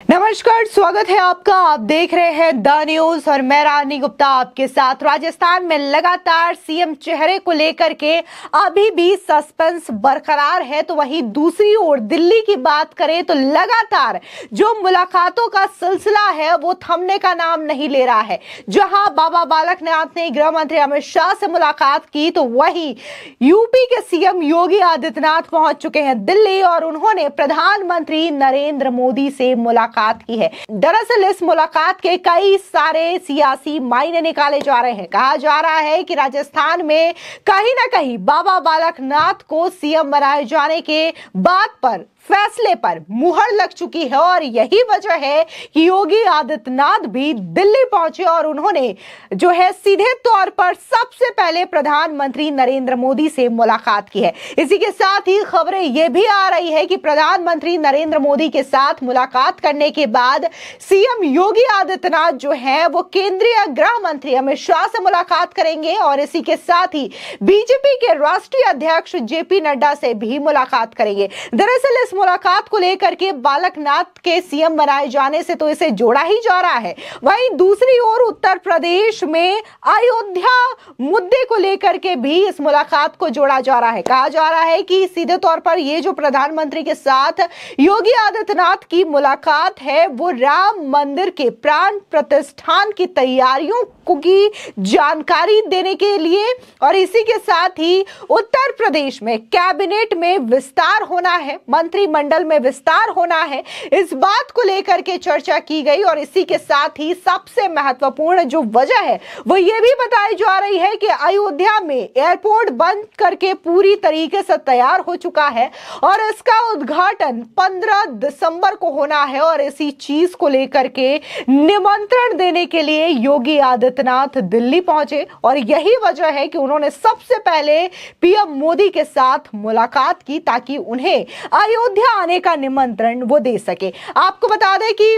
नमस्कार, स्वागत है आपका। आप देख रहे हैं द न्यूज और मैं रानी गुप्ता आपके साथ। राजस्थान में लगातार सीएम चेहरे को लेकर के अभी भी सस्पेंस बरकरार है, तो वहीं दूसरी ओर दिल्ली की बात करें तो लगातार जो मुलाकातों का सिलसिला है वो थमने का नाम नहीं ले रहा है। जहां बाबा बालकनाथ ने गृह मंत्री अमित शाह से मुलाकात की, तो वहीं यूपी के सीएम योगी आदित्यनाथ पहुंच चुके हैं दिल्ली और उन्होंने प्रधानमंत्री नरेंद्र मोदी से मुलाकात की है। दरअसल इस मुलाकात के कई सारे सियासी मायने निकाले जा रहे हैं। कहा जा रहा है कि राजस्थान में कहीं ना कहीं बाबा बालकनाथ को सीएम बनाए जाने के बात पर फैसले पर मुहर लग चुकी है और यही वजह है कि योगी आदित्यनाथ भी दिल्ली पहुंचे और उन्होंने जो है सीधे तौर पर सबसे पहले प्रधानमंत्री नरेंद्र मोदी से मुलाकात की है। इसी के साथ ही खबरें यह भी आ रही है कि प्रधानमंत्री नरेंद्र मोदी के साथ मुलाकात करने के बाद सीएम योगी आदित्यनाथ जो है वो केंद्रीय गृह मंत्री अमित शाह से मुलाकात करेंगे और इसी के साथ ही बीजेपी के राष्ट्रीय अध्यक्ष जेपी नड्डा से भी मुलाकात करेंगे। दरअसल इस मुलाकात को लेकर के बालकनाथ के सीएम बनाए जाने से तो इसे जोड़ा ही जा रहा है। वहीं दूसरी ओर उत्तर प्रदेश में अयोध्या मुद्दे को लेकर के भी इस मुलाकात को जोड़ा जा रहा है। कहा जा रहा है कि सीधे तौर पर ये जो प्रधानमंत्री के साथ योगी आदित्यनाथ की मुलाकात है वो राम मंदिर के प्राण प्रतिष्ठान की तैयारियों की जानकारी देने के लिए और इसी के साथ ही उत्तर प्रदेश में कैबिनेट में विस्तार होना है, मंत्रिमंडल में विस्तार होना है, इस बात को लेकर के चर्चा की गई। और इसी के साथ ही सबसे महत्वपूर्ण जो वजह है वो ये भी बताई जा रही है कि अयोध्या में एयरपोर्ट बंद करके पूरी तरीके से तैयार हो चुका है और इसका उद्घाटन 15 दिसंबर को होना है और इसी चीज को लेकर के निमंत्रण देने के लिए योगी आदित्यनाथ दिल्ली पहुंचे और यही वजह है कि उन्होंने सबसे पहले पीएम मोदी के साथ मुलाकात की ताकि उन्हें अयोध्या आने का निमंत्रण वो दे सके। आपको बता दें कि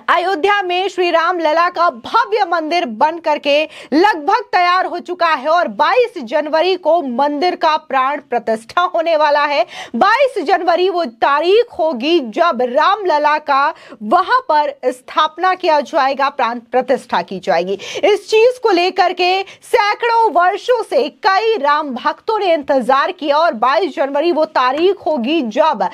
अयोध्या में श्री राम लला का भव्य मंदिर बन करके लगभग तैयार हो चुका है और 22 जनवरी को मंदिर का प्राण प्रतिष्ठा होने वाला है। 22 जनवरी वो तारीख होगी जब राम लला का वहां पर स्थापना किया जाएगा, प्राण प्रतिष्ठा की जाएगी। इस चीज को लेकर के सैकड़ों वर्षों से कई राम भक्तों ने इंतजार किया और 22 जनवरी वो तारीख होगी जब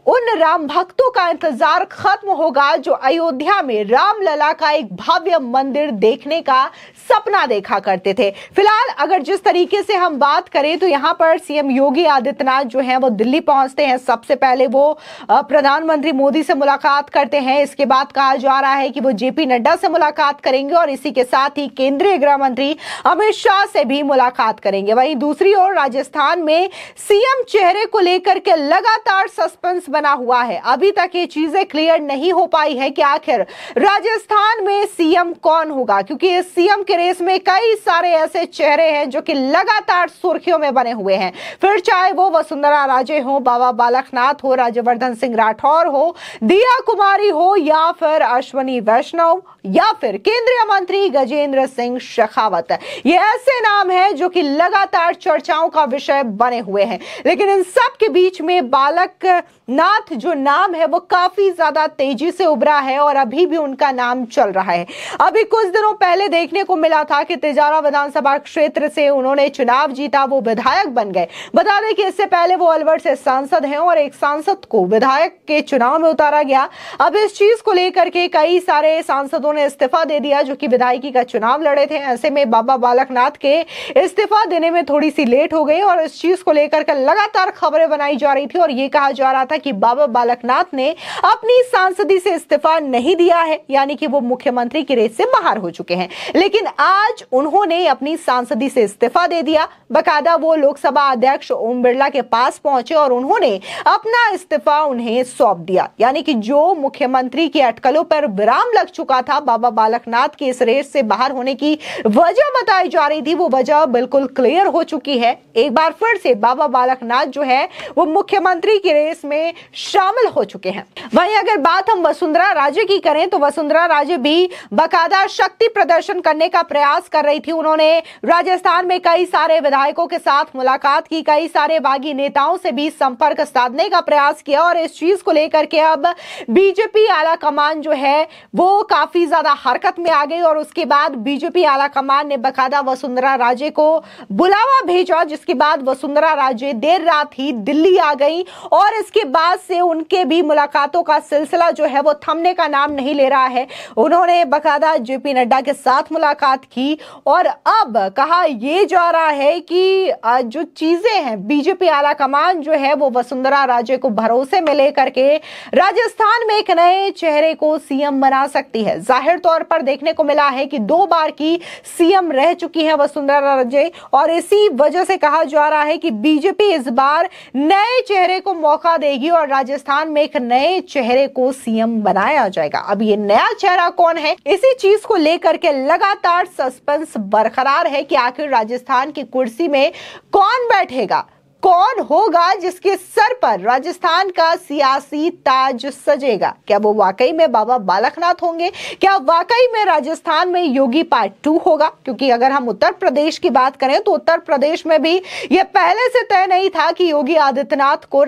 उन राम भक्तों का इंतजार खत्म होगा जो अयोध्या में रामलला का एक भव्य मंदिर देखने का सपना देखा करते थे। फिलहाल अगर जिस तरीके से हम बात करें तो यहां पर सीएम योगी आदित्यनाथ जो है वो दिल्ली पहुंचते हैं। सबसे पहले वो प्रधानमंत्री मोदी से मुलाकात करते हैं। इसके बाद कहा जा रहा है कि वो जेपी नड्डा से मुलाकात करेंगे और इसी के साथ ही केंद्रीय गृह मंत्री अमित शाह से भी मुलाकात करेंगे। वहीं दूसरी ओर राजस्थान में सीएम चेहरे को लेकर के लगातार सस्पेंस बना हुआ है। अभी तक ये चीजें क्लियर नहीं हो पाई है कि आखिर राजस्थान में सीएम कौन होगा, क्योंकि इस सीएम के रेस में कई सारे ऐसे चेहरे हैं जो कि लगातार सुर्खियों में बने हुए हैं। फिर चाहे वो वसुंधरा राजे हो, बाबा बालकनाथ हो, राज्यवर्धन सिंह राठौर हो, दिया कुमारी हो या फिर अश्वनी वैष्णव या फिर केंद्रीय मंत्री गजेंद्र सिंह शेखावत। ये ऐसे नाम हैं जो कि लगातार चर्चाओं का विषय बने हुए हैं। लेकिन इन सब के बीच में बालकनाथ जो नाम है वो काफी ज्यादा तेजी से उभरा है और अभी भी उनका नाम चल रहा है। अभी कुछ दिनों पहले देखने को मिला था कि तिजारा विधानसभा क्षेत्र से उन्होंने चुनाव जीता, वो विधायक बन गए। बता दें कि इससे पहले वो अलवर से सांसद हैं और एक सांसद को विधायक के चुनाव में उतारा गया। अब इस चीज को लेकर के कई सारे सांसदों ने इस्तीफा दे दिया जो कि विधायकी का चुनाव लड़े थे। ऐसे में बाबा बालकनाथ के इस्तीफा देने में थोड़ी सी लेट हो गई और इस चीज को लेकर के लगातार खबरें बनाई जा रही थी और ये कहा जा रहा था कि बाबा बालकनाथ ने अपनी सांसदी से इस्तीफा नहीं दिया है, यानी कि वो मुख्यमंत्री की रेस से बाहर हो चुके हैं। लेकिन आज उन्होंने अपनी सांसदी से इस्तीफा दे दिया। बकायदा वो लोकसभा अध्यक्ष ओम बिरला के पास पहुंचे और उन्होंने अपना इस्तीफा उन्हें सौंप दिया। यानी कि जो मुख्यमंत्री की अटकलों पर विराम लग चुका था, बाबा बालकनाथ की इस रेस से बाहर होने की वजह बताई जा रही थी, वो वजह बिल्कुल क्लियर हो चुकी है। एक बार फिर से बाबा बालकनाथ जो है वो मुख्यमंत्री की रेस में शामिल हो चुके हैं। वहीं अगर बात हम वसुंधरा राजे की करें तो वसुंधरा राजे भी बाकायदा शक्ति प्रदर्शन करने का प्रयास कर रही थी। उन्होंने राजस्थान में कई सारे विधायकों के साथ मुलाकात की, कई सारे बागी नेताओं से भी संपर्क साधने का प्रयास किया और इस चीज को लेकर के अब बीजेपी आला कमान जो है वो काफी ज्यादा हरकत में आ गई और उसके बाद बीजेपी आला कमान ने बाकायदा वसुंधरा राजे को बुलावा भेजा, जिसके बाद वसुंधरा राजे देर रात ही दिल्ली आ गई और इसके बाद से उनके भी मुलाकातों का सिलसिला जो है वो थमने का नाम नहीं ले रहा है। उन्होंने बाकायदा जेपी नड्डा के साथ मुलाकात की और अब कहा यह जा रहा है कि जो चीजें हैं बीजेपी आला कमान जो है वो वसुंधरा राजे को भरोसे में लेकर के राजस्थान में एक नए चेहरे को सीएम बना सकती है। जाहिर तौर पर देखने को मिला है कि 2 बार की सीएम रह चुकी है वसुंधरा राजे और इसी वजह से कहा जा रहा है कि बीजेपी इस बार नए चेहरे को मौका देगी और राजस्थान में एक नए चेहरे को सीएम बनाया जाएगा। अब ये नया चेहरा कौन है, इसी चीज को लेकर के लगातार सस्पेंस बरकरार है कि आखिर राजस्थान की कुर्सी में कौन बैठेगा, कौन होगा जिसके सर पर राजस्थान का सियासी ताज सजेगा। क्या वो वाकई में बाबा बालकनाथ होंगे, क्या वाकई में राजस्थान में योगी पार्ट 2 होगा? क्योंकि अगर हम उत्तर प्रदेश की बात करें तो उत्तर प्रदेश में भी यह पहले से तय नहीं था कि योगी आदित्यनाथ को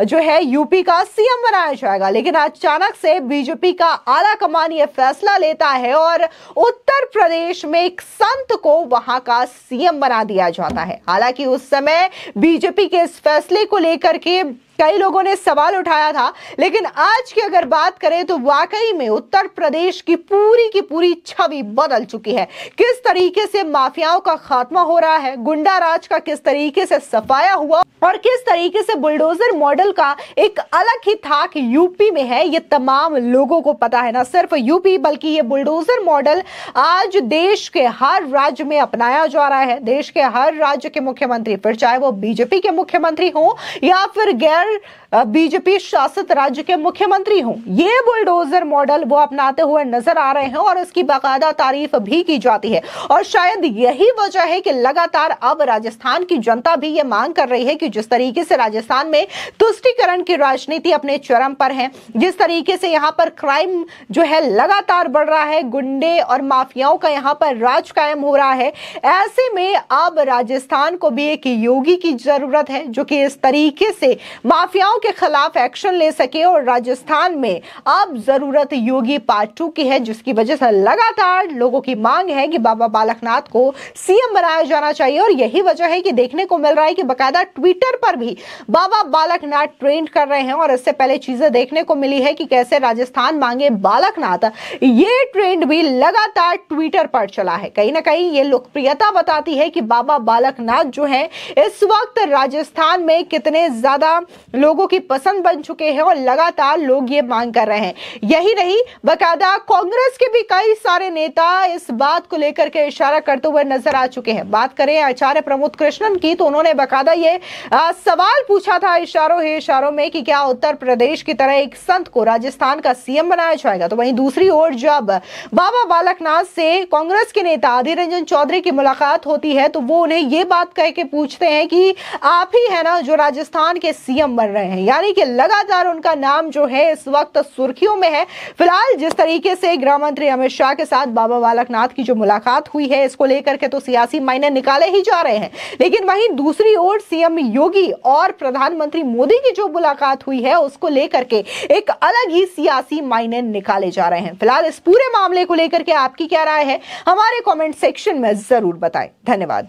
जो है यूपी का सीएम बनाया जाएगा, लेकिन अचानक से बीजेपी का आला कमान यह फैसला लेता है और उत्तर प्रदेश में एक संत को वहां का सीएम बना दिया जाता है। हालांकि उस समय बीजेपी के इस फैसले को लेकर के कई लोगों ने सवाल उठाया था, लेकिन आज की अगर बात करें तो वाकई में उत्तर प्रदेश की पूरी छवि बदल चुकी है। किस तरीके से माफियाओं का खात्मा हो रहा है, गुंडा राज का किस तरीके से सफाया हुआ और किस तरीके से बुलडोजर मॉडल का एक अलग ही थाक यूपी में है, ये तमाम लोगों को पता है। ना सिर्फ यूपी बल्कि ये बुलडोजर मॉडल आज देश के हर राज्य में अपनाया जा रहा है। देश के हर राज्य के मुख्यमंत्री, फिर चाहे वो बीजेपी के मुख्यमंत्री हो या फिर गैर बीजेपी शासित राज्य के मुख्यमंत्री हों, ये बुलडोजर मॉडल वो अपनाते हुए नजर आ रहे हैं और इसकी बाकायदा तारीफ भी की जाती है। और शायद यही वजह है कि लगातार अब राजस्थान की जनता भी ये मांग कर रही है कि जिस तरीके से राजस्थान में तुष्टीकरण की राजनीति अपने चरम पर है, जिस तरीके से यहाँ पर क्राइम जो है लगातार बढ़ रहा है, गुंडे और माफियाओं का यहाँ पर राज कायम हो रहा है, ऐसे में अब राजस्थान को भी एक योगी की जरूरत है जो कि इस तरीके से माफियाओं के खिलाफ एक्शन ले सके। और राजस्थान में अब जरूरत योगी पार्ट 2 की है, जिसकी वजह से लगातार लोगों की मांग है कि बाबा बालकनाथ को सीएम बनाया जाना चाहिए। और यही वजह है कि देखने को मिल रहा है कि बकायदा ट्विटर पर भी बाबा बालकनाथ ट्रेंड कर रहे हैं और इससे पहले चीजें देखने को मिली है कि कैसे राजस्थान मांगे बालकनाथ, ये ट्रेंड भी लगातार ट्विटर पर चला है। कहीं ना कहीं ये लोकप्रियता बताती है कि बाबा बालकनाथ जो है इस वक्त राजस्थान में कितने ज्यादा लोगों की पसंद बन चुके हैं और लगातार लोग ये मांग कर रहे हैं। यही नहीं, बकायदा कांग्रेस के भी कई सारे नेता इस बात को लेकर के इशारा करते हुए नजर आ चुके हैं। बात करें आचार्य प्रमोद कृष्णन की तो उन्होंने बकायदा ये सवाल पूछा था इशारों में कि क्या उत्तर प्रदेश की तरह एक संत को राजस्थान का सीएम बनाया जाएगा। तो वहीं दूसरी ओर जब बाबा बालकनाथ से कांग्रेस के नेता अधीर रंजन चौधरी की मुलाकात होती है तो वो उन्हें ये बात कह के पूछते हैं कि आप ही है ना जो राजस्थान के सीएम बन रहे हैं, यानी कि लगातार उनका नाम जो है इस वक्त सुर्खियों में है। फिलहाल जिस तरीके से गृह मंत्री अमित शाह के साथ बाबा बालकनाथ की जो मुलाकात हुई है, इसको लेकर के तो सियासी मायने निकाले ही जा रहे हैं, लेकिन वहीं दूसरी ओर सीएम योगी और प्रधानमंत्री मोदी की जो मुलाकात हुई है उसको लेकर के एक अलग ही सियासी मायने निकाले जा रहे हैं। फिलहाल इस पूरे मामले को लेकर के आपकी क्या राय है, हमारे कमेंट सेक्शन में जरूर बताएं। धन्यवाद।